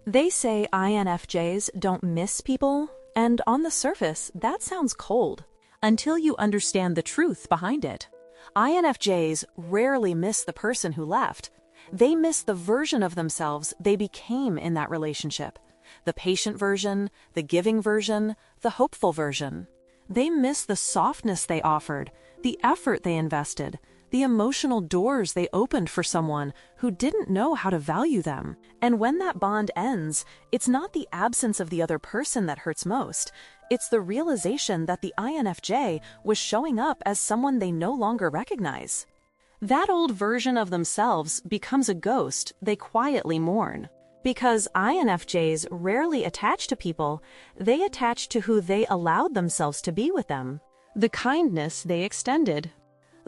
They say INFJs don't miss people, and on the surface, that sounds cold, until you understand the truth behind it. INFJs rarely miss the person who left. They miss the version of themselves they became in that relationship. The patient version, the giving version, the hopeful version. They miss the softness they offered, the effort they invested, the emotional doors they opened for someone who didn't know how to value them. And when that bond ends, it's not the absence of the other person that hurts most. It's the realization that the INFJ was showing up as someone they no longer recognize. That old version of themselves becomes a ghost they quietly mourn. Because INFJs rarely attach to people, they attach to who they allowed themselves to be with them. The kindness they extended.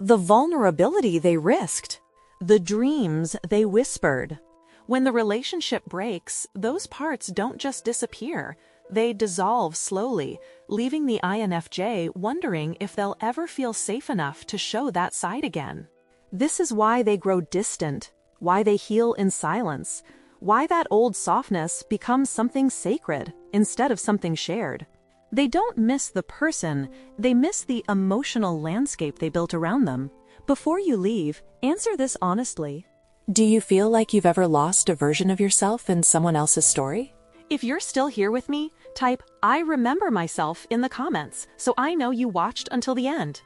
The vulnerability they risked. The dreams they whispered. When the relationship breaks, those parts don't just disappear. They dissolve slowly, leaving the INFJ wondering if they'll ever feel safe enough to show that side again. This is why they grow distant, why they heal in silence, why that old softness becomes something sacred instead of something shared. They don't miss the person, they miss the emotional landscape they built around them. Before you leave, answer this honestly. Do you feel like you've ever lost a version of yourself in someone else's story? If you're still here with me, type "I remember myself" in the comments so I know you watched until the end.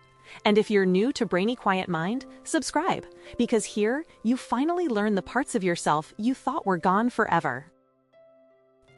And if you're new to Brainy Quiet Mind, subscribe, because here you finally learn the parts of yourself you thought were gone forever.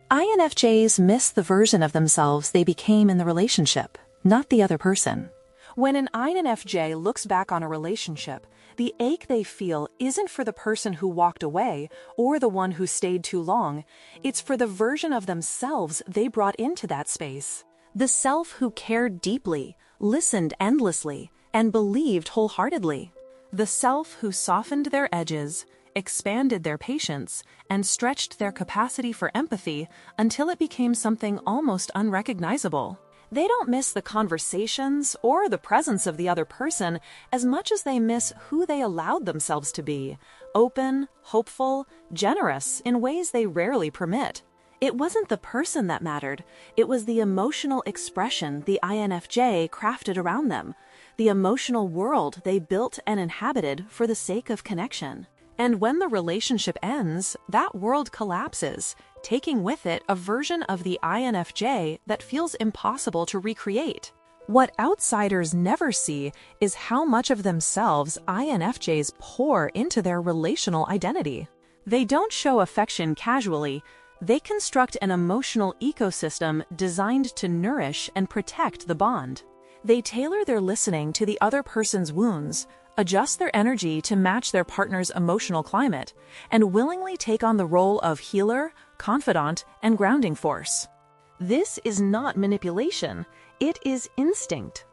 INFJs miss the version of themselves they became in the relationship, not the other person. When an INFJ looks back on a relationship, the ache they feel isn't for the person who walked away or the one who stayed too long. It's for the version of themselves they brought into that space. The self who cared deeply, listened endlessly, and believed wholeheartedly. The self who softened their edges, expanded their patience, and stretched their capacity for empathy until it became something almost unrecognizable. They don't miss the conversations or the presence of the other person as much as they miss who they allowed themselves to be, open, hopeful, generous in ways they rarely permit. It wasn't the person that mattered, it was the emotional expression the INFJ crafted around them, the emotional world they built and inhabited for the sake of connection. And when the relationship ends, that world collapses, taking with it a version of the INFJ that feels impossible to recreate. What outsiders never see is how much of themselves INFJs pour into their relational identity. They don't show affection casually. They construct an emotional ecosystem designed to nourish and protect the bond. They tailor their listening to the other person's wounds, adjust their energy to match their partner's emotional climate, and willingly take on the role of healer, confidant, and grounding force. This is not manipulation, it is instinct.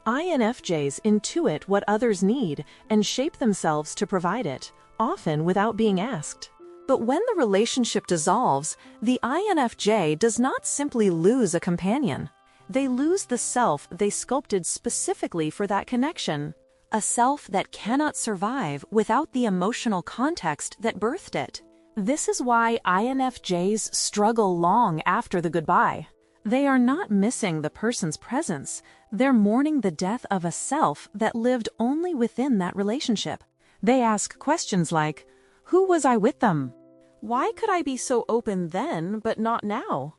INFJs intuit what others need and shape themselves to provide it, often without being asked. But when the relationship dissolves, the INFJ does not simply lose a companion. They lose the self they sculpted specifically for that connection. A self that cannot survive without the emotional context that birthed it. This is why INFJs struggle long after the goodbye. They are not missing the person's presence, they're mourning the death of a self that lived only within that relationship. They ask questions like, who was I with them? Why could I be so open then but not now?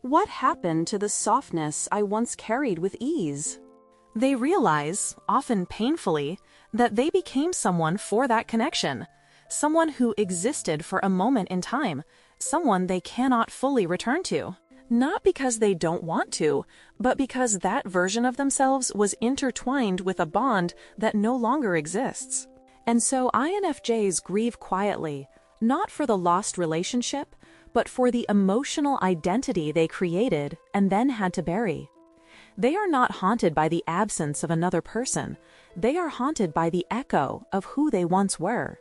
What happened to the softness I once carried with ease? They realize, often painfully, that they became someone for that connection, someone who existed for a moment in time, someone they cannot fully return to. Not because they don't want to, but because that version of themselves was intertwined with a bond that no longer exists. And so INFJs grieve quietly, not for the lost relationship, but for the emotional identity they created and then had to bury. They are not haunted by the absence of another person. They are haunted by the echo of who they once were.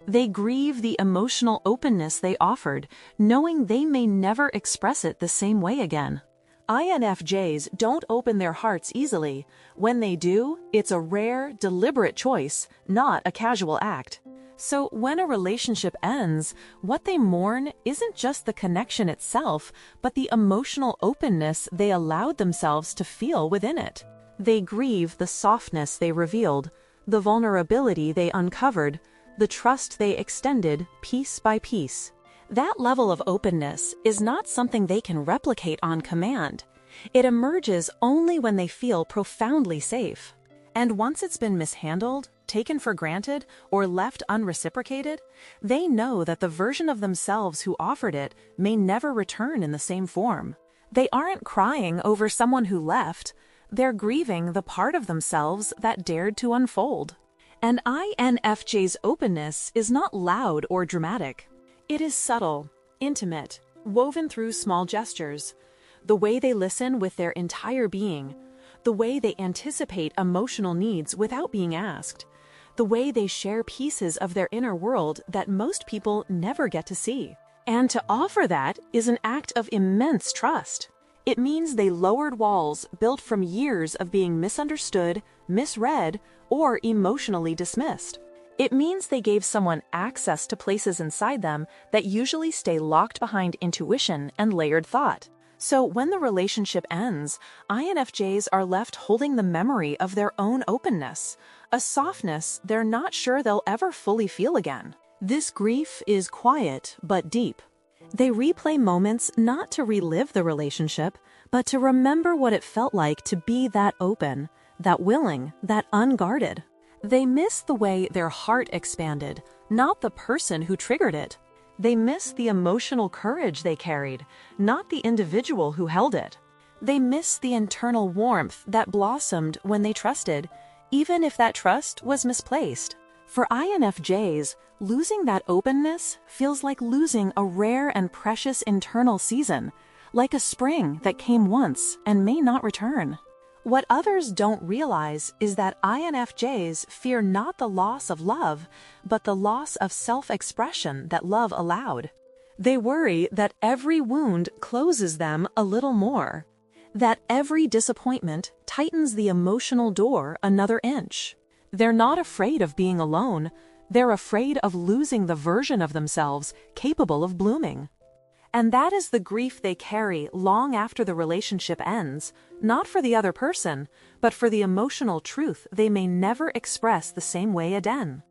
They grieve the emotional openness they offered, knowing they may never express it the same way again. INFJs don't open their hearts easily. When they do, it's a rare, deliberate choice, not a casual act. So when a relationship ends, what they mourn isn't just the connection itself, but the emotional openness they allowed themselves to feel within it. They grieve the softness they revealed, the vulnerability they uncovered, the trust they extended piece by piece. That level of openness is not something they can replicate on command. It emerges only when they feel profoundly safe. And once it's been mishandled, taken for granted, or left unreciprocated, they know that the version of themselves who offered it may never return in the same form. They aren't crying over someone who left. They're grieving the part of themselves that dared to unfold. And INFJ's openness is not loud or dramatic. It is subtle, intimate, woven through small gestures. The way they listen with their entire being, the way they anticipate emotional needs without being asked, the way they share pieces of their inner world that most people never get to see. And to offer that is an act of immense trust. It means they lowered walls built from years of being misunderstood, misread, or emotionally dismissed. It means they gave someone access to places inside them that usually stay locked behind intuition and layered thought. So when the relationship ends, INFJs are left holding the memory of their own openness, a softness they're not sure they'll ever fully feel again. This grief is quiet but deep. They replay moments not to relive the relationship, but to remember what it felt like to be that open, that willing, that unguarded. They miss the way their heart expanded, not the person who triggered it. They miss the emotional courage they carried, not the individual who held it. They miss the internal warmth that blossomed when they trusted, even if that trust was misplaced. For INFJs, losing that openness feels like losing a rare and precious internal season, like a spring that came once and may not return. What others don't realize is that INFJs fear not the loss of love, but the loss of self-expression that love allowed. They worry that every wound closes them a little more, that every disappointment tightens the emotional door another inch. They're not afraid of being alone, they're afraid of losing the version of themselves capable of blooming. And that is the grief they carry long after the relationship ends, not for the other person, but for the emotional truth they may never express the same way again.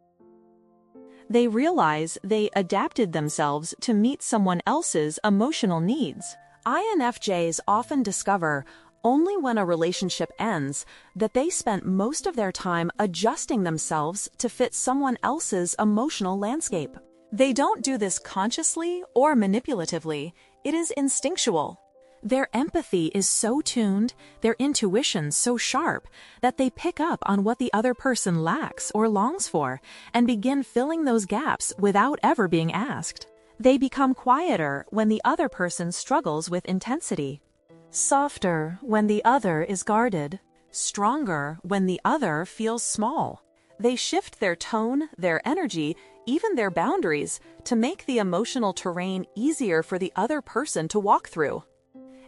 They realize they adapted themselves to meet someone else's emotional needs. INFJs often discover, only when a relationship ends, that they spent most of their time adjusting themselves to fit someone else's emotional landscape. They don't do this consciously or manipulatively, it is instinctual. Their empathy is so tuned, their intuition so sharp, that they pick up on what the other person lacks or longs for, and begin filling those gaps without ever being asked. They become quieter when the other person struggles with intensity, softer when the other is guarded, stronger when the other feels small. They shift their tone, their energy, even their boundaries, to make the emotional terrain easier for the other person to walk through.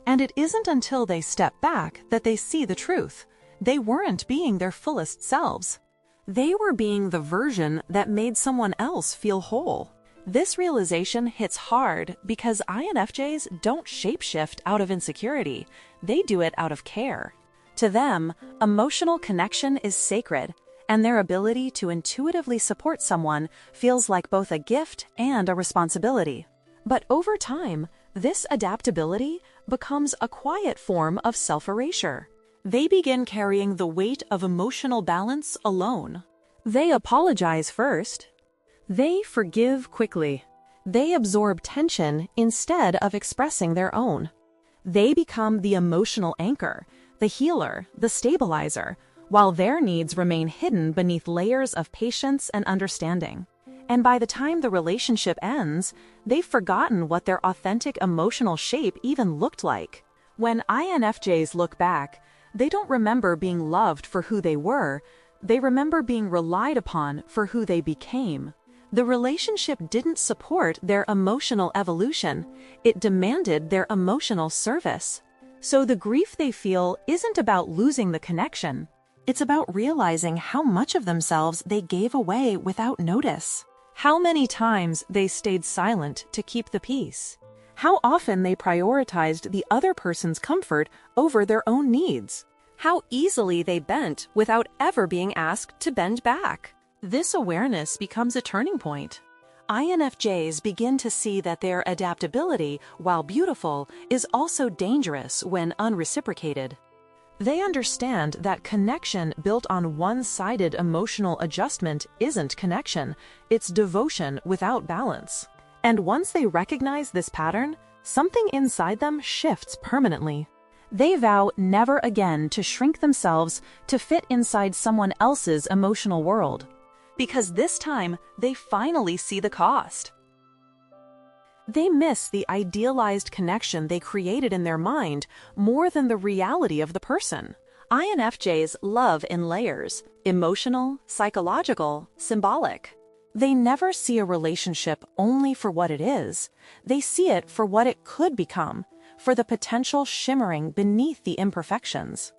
And it isn't until they step back that they see the truth. They weren't being their fullest selves. They were being the version that made someone else feel whole. This realization hits hard because INFJs don't shapeshift out of insecurity. They do it out of care. To them, emotional connection is sacred, and their ability to intuitively support someone feels like both a gift and a responsibility. But over time, this adaptability becomes a quiet form of self-erasure. They begin carrying the weight of emotional balance alone. They apologize first. They forgive quickly. They absorb tension instead of expressing their own. They become the emotional anchor, the healer, the stabilizer, while their needs remain hidden beneath layers of patience and understanding. And by the time the relationship ends, they've forgotten what their authentic emotional shape even looked like. When INFJs look back, they don't remember being loved for who they were, they remember being relied upon for who they became. The relationship didn't support their emotional evolution, it demanded their emotional service. So the grief they feel isn't about losing the connection. It's about realizing how much of themselves they gave away without notice. How many times they stayed silent to keep the peace. How often they prioritized the other person's comfort over their own needs. How easily they bent without ever being asked to bend back. This awareness becomes a turning point. INFJs begin to see that their adaptability, while beautiful, is also dangerous when unreciprocated. They understand that connection built on one-sided emotional adjustment isn't connection, it's devotion without balance. And once they recognize this pattern, something inside them shifts permanently. They vow never again to shrink themselves to fit inside someone else's emotional world. Because this time, they finally see the cost. They miss the idealized connection they created in their mind more than the reality of the person. INFJs love in layers: emotional, psychological, symbolic. They never see a relationship only for what it is. They see it for what it could become, for the potential shimmering beneath the imperfections.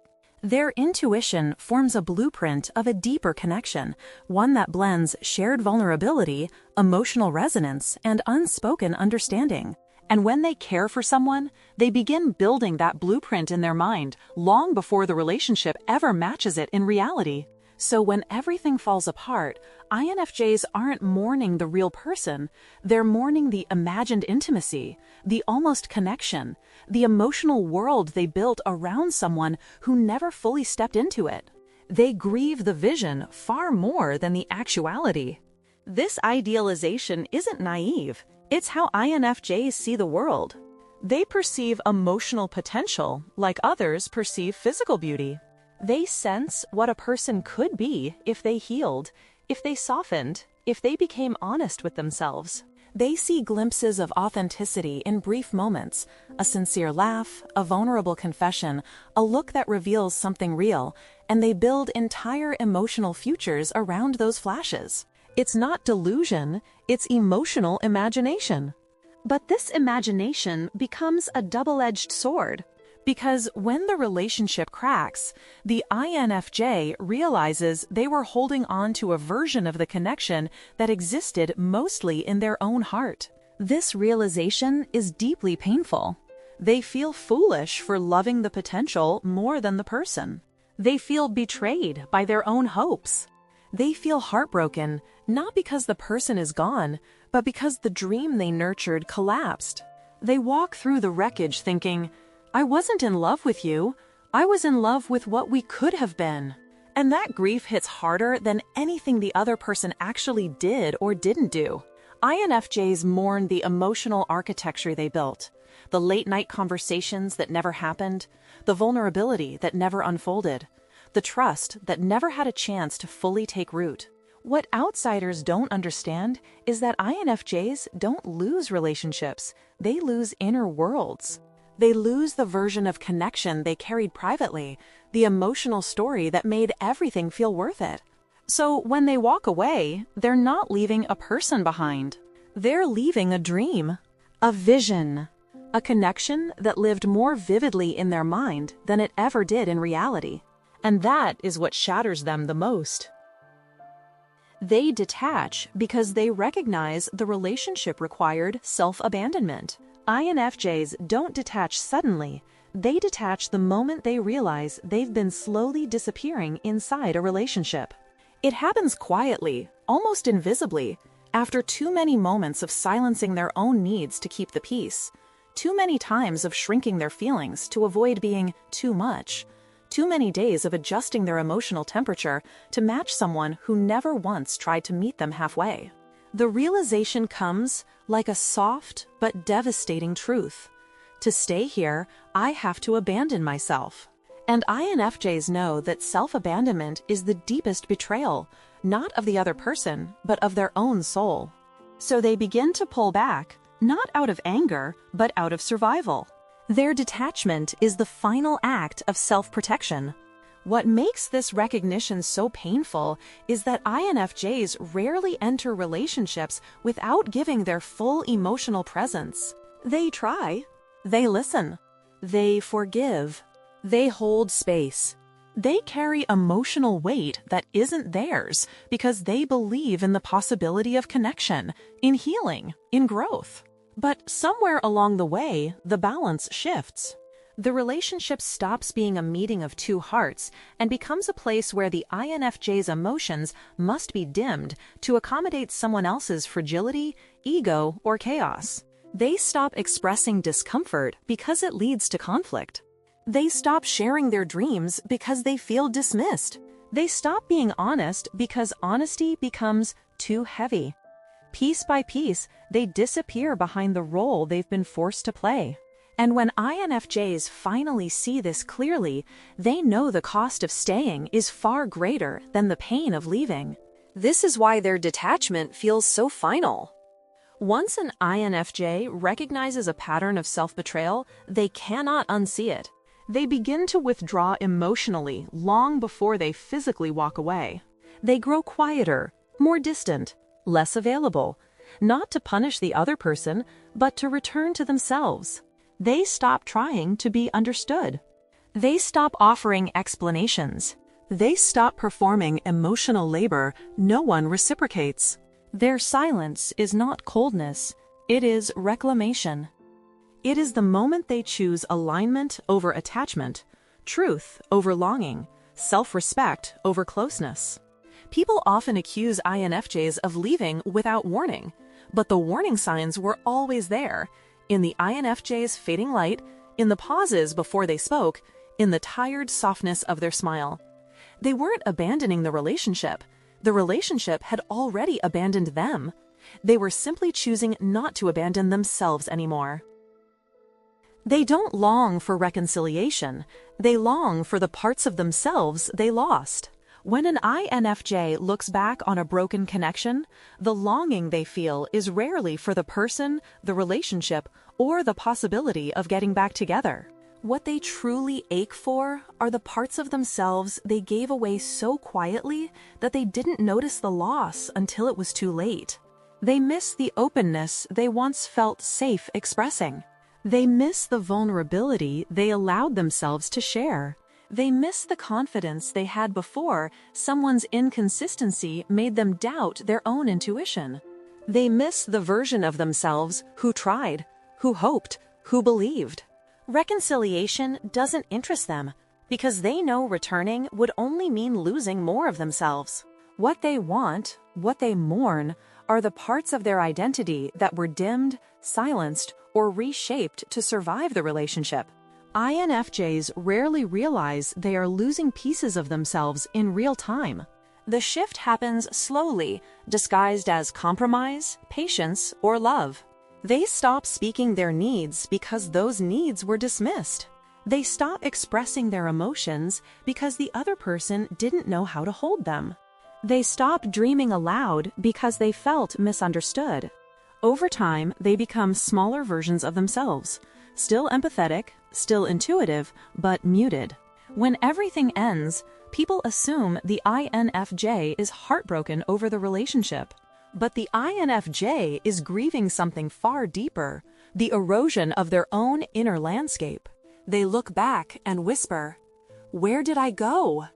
Their intuition forms a blueprint of a deeper connection, one that blends shared vulnerability, emotional resonance, and unspoken understanding. And when they care for someone, they begin building that blueprint in their mind long before the relationship ever matches it in reality. So when everything falls apart, INFJs aren't mourning the real person, they're mourning the imagined intimacy, the almost connection, the emotional world they built around someone who never fully stepped into it. They grieve the vision far more than the actuality. This idealization isn't naive, it's how INFJs see the world. They perceive emotional potential like others perceive physical beauty. They sense what a person could be if they healed, if they softened, if they became honest with themselves. They see glimpses of authenticity in brief moments, a sincere laugh, a vulnerable confession, a look that reveals something real, and they build entire emotional futures around those flashes. It's not delusion, it's emotional imagination. But this imagination becomes a double-edged sword. Because when the relationship cracks, the INFJ realizes they were holding on to a version of the connection that existed mostly in their own heart. This realization is deeply painful. They feel foolish for loving the potential more than the person. They feel betrayed by their own hopes. They feel heartbroken, not because the person is gone, but because the dream they nurtured collapsed. They walk through the wreckage thinking, I wasn't in love with you, I was in love with what we could have been. And that grief hits harder than anything the other person actually did or didn't do. INFJs mourn the emotional architecture they built, the late-night conversations that never happened, the vulnerability that never unfolded, the trust that never had a chance to fully take root. What outsiders don't understand is that INFJs don't lose relationships, they lose inner worlds. They lose the version of connection they carried privately, the emotional story that made everything feel worth it. So when they walk away, they're not leaving a person behind. They're leaving a dream, a vision, a connection that lived more vividly in their mind than it ever did in reality. And that is what shatters them the most. They detach because they recognize the relationship required self-abandonment. INFJs don't detach suddenly. They detach the moment they realize they've been slowly disappearing inside a relationship. It happens quietly, almost invisibly, after too many moments of silencing their own needs to keep the peace, too many times of shrinking their feelings to avoid being too much, too many days of adjusting their emotional temperature to match someone who never once tried to meet them halfway. The realization comes like a soft but devastating truth. To stay here, I have to abandon myself. And INFJs know that self-abandonment is the deepest betrayal, not of the other person, but of their own soul. So they begin to pull back, not out of anger, but out of survival. Their detachment is the final act of self-protection. What makes this recognition so painful is that INFJs rarely enter relationships without giving their full emotional presence. They try, they listen, they forgive, they hold space. They carry emotional weight that isn't theirs because they believe in the possibility of connection, in healing, in growth. But somewhere along the way, the balance shifts. The relationship stops being a meeting of two hearts and becomes a place where the INFJ's emotions must be dimmed to accommodate someone else's fragility, ego, or chaos. They stop expressing discomfort because it leads to conflict. They stop sharing their dreams because they feel dismissed. They stop being honest because honesty becomes too heavy. Piece by piece, they disappear behind the role they've been forced to play. And when INFJs finally see this clearly, they know the cost of staying is far greater than the pain of leaving. This is why their detachment feels so final. Once an INFJ recognizes a pattern of self-betrayal, they cannot unsee it. They begin to withdraw emotionally long before they physically walk away. They grow quieter, more distant, less available, not to punish the other person, but to return to themselves. They stop trying to be understood. They stop offering explanations. They stop performing emotional labor no one reciprocates. Their silence is not coldness, it is reclamation. It is the moment they choose alignment over attachment, truth over longing, self-respect over closeness. People often accuse INFJs of leaving without warning, but the warning signs were always there, in the INFJ's fading light, in the pauses before they spoke, in the tired softness of their smile. They weren't abandoning the relationship. The relationship had already abandoned them. They were simply choosing not to abandon themselves anymore. They don't long for reconciliation. They long for the parts of themselves they lost. When an INFJ looks back on a broken connection, the longing they feel is rarely for the person, the relationship, or the possibility of getting back together. What they truly ache for are the parts of themselves they gave away so quietly that they didn't notice the loss until it was too late. They miss the openness they once felt safe expressing. They miss the vulnerability they allowed themselves to share. They miss the confidence they had before someone's inconsistency made them doubt their own intuition. They miss the version of themselves who tried, who hoped, who believed. Reconciliation doesn't interest them because they know returning would only mean losing more of themselves. What they want, what they mourn, are the parts of their identity that were dimmed, silenced, or reshaped to survive the relationship. INFJs rarely realize they are losing pieces of themselves in real time. The shift happens slowly, disguised as compromise, patience, or love. They stop speaking their needs because those needs were dismissed. They stop expressing their emotions because the other person didn't know how to hold them. They stop dreaming aloud because they felt misunderstood. Over time, they become smaller versions of themselves, still empathetic, still intuitive, but muted. When everything ends, people assume the INFJ is heartbroken over the relationship. But the INFJ is grieving something far deeper, the erosion of their own inner landscape. They look back and whisper, "Where did I go?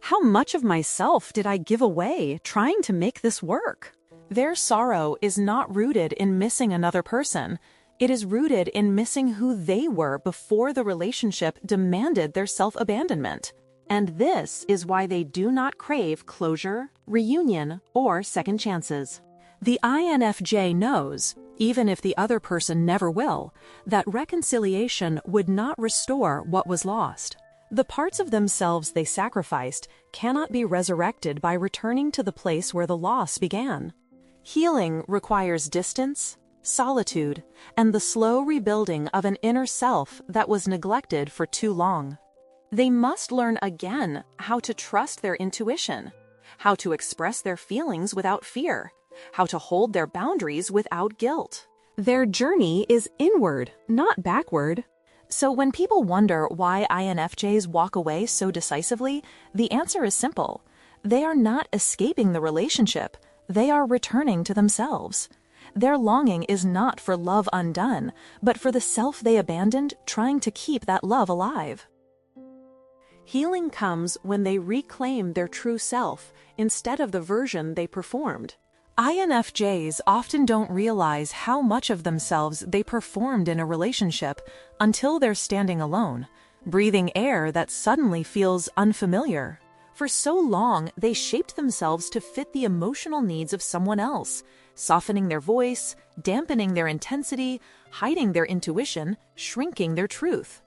How much of myself did I give away trying to make this work?" Their sorrow is not rooted in missing another person. It is rooted in missing who they were before the relationship demanded their self-abandonment. And this is why they do not crave closure, reunion, or second chances. The INFJ knows, even if the other person never will, that reconciliation would not restore what was lost. The parts of themselves they sacrificed cannot be resurrected by returning to the place where the loss began. Healing requires distance, solitude, and the slow rebuilding of an inner self that was neglected for too long. They must learn again how to trust their intuition, how to express their feelings without fear, how to hold their boundaries without guilt. Their journey is inward, not backward. So when people wonder why INFJs walk away so decisively, the answer is simple. They are not escaping the relationship. They are returning to themselves. Their longing is not for love undone, but for the self they abandoned trying to keep that love alive. Healing comes when they reclaim their true self instead of the version they performed. INFJs often don't realize how much of themselves they performed in a relationship until they're standing alone, breathing air that suddenly feels unfamiliar. For so long, they shaped themselves to fit the emotional needs of someone else, softening their voice, dampening their intensity, hiding their intuition, shrinking their truth.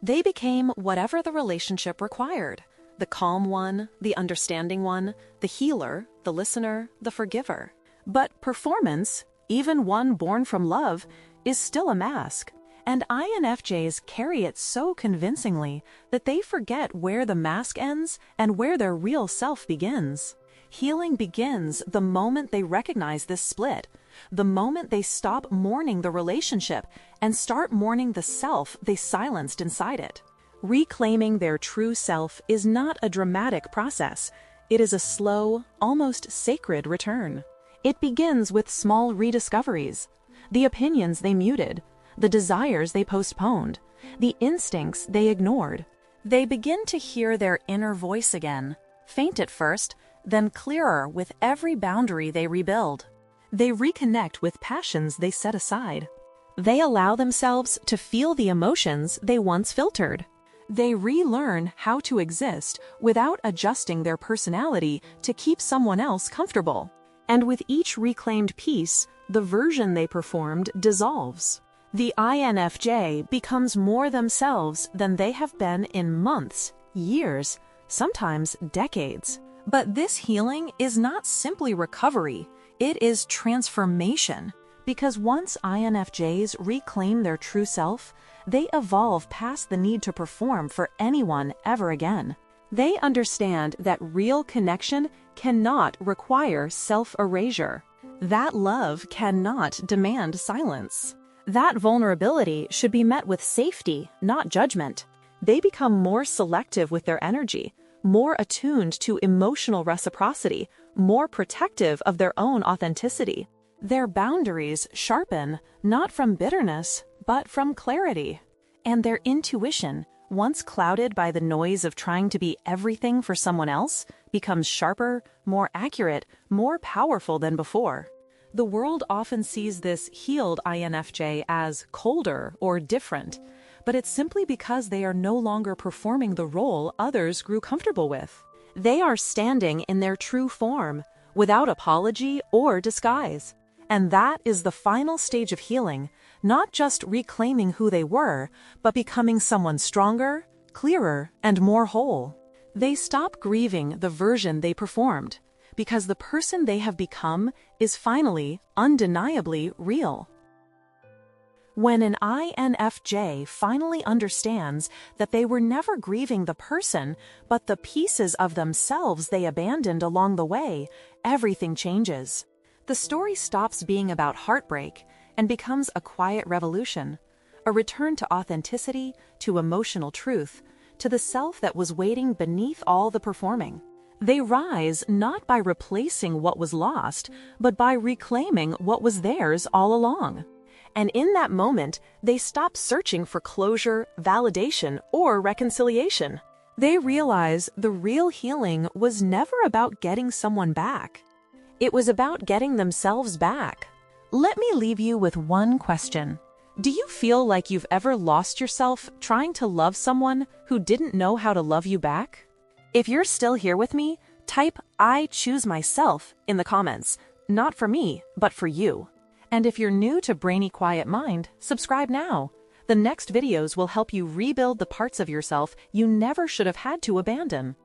They became whatever the relationship required: the calm one, the understanding one, the healer, the listener, the forgiver. But performance, even one born from love, is still a mask. And INFJs carry it so convincingly that they forget where the mask ends and where their real self begins. Healing begins the moment they recognize this split, the moment they stop mourning the relationship and start mourning the self they silenced inside it. Reclaiming their true self is not a dramatic process. It is a slow, almost sacred return. It begins with small rediscoveries: the opinions they muted, the desires they postponed, the instincts they ignored. They begin to hear their inner voice again, faint at first, then clearer with every boundary they rebuild. They reconnect with passions they set aside. They allow themselves to feel the emotions they once filtered. They relearn how to exist without adjusting their personality to keep someone else comfortable. And with each reclaimed piece, the version they performed dissolves. The INFJ becomes more themselves than they have been in months, years, sometimes decades. But this healing is not simply recovery, it is transformation. Because once INFJs reclaim their true self, they evolve past the need to perform for anyone ever again. They understand that real connection cannot require self-erasure. That love cannot demand silence. That vulnerability should be met with safety, not judgment. They become more selective with their energy, more attuned to emotional reciprocity, more protective of their own authenticity. Their boundaries sharpen, not from bitterness, but from clarity. And their intuition, once clouded by the noise of trying to be everything for someone else, becomes sharper, more accurate, more powerful than before. The world often sees this healed INFJ as colder or different, but it's simply because they are no longer performing the role others grew comfortable with. They are standing in their true form, without apology or disguise. And that is the final stage of healing, not just reclaiming who they were, but becoming someone stronger, clearer, and more whole. They stop grieving the version they performed, because the person they have become is finally, undeniably real. When an INFJ finally understands that they were never grieving the person, but the pieces of themselves they abandoned along the way, everything changes. The story stops being about heartbreak and becomes a quiet revolution, a return to authenticity, to emotional truth, to the self that was waiting beneath all the performing. They rise not by replacing what was lost, but by reclaiming what was theirs all along. And in that moment, they stop searching for closure, validation, or reconciliation. They realize the real healing was never about getting someone back. It was about getting themselves back. Let me leave you with one question. Do you feel like you've ever lost yourself trying to love someone who didn't know how to love you back? If you're still here with me, type "I choose myself" in the comments. Not for me, but for you. And if you're new to Brainy Quiet Mind, subscribe now. The next videos will help you rebuild the parts of yourself you never should have had to abandon.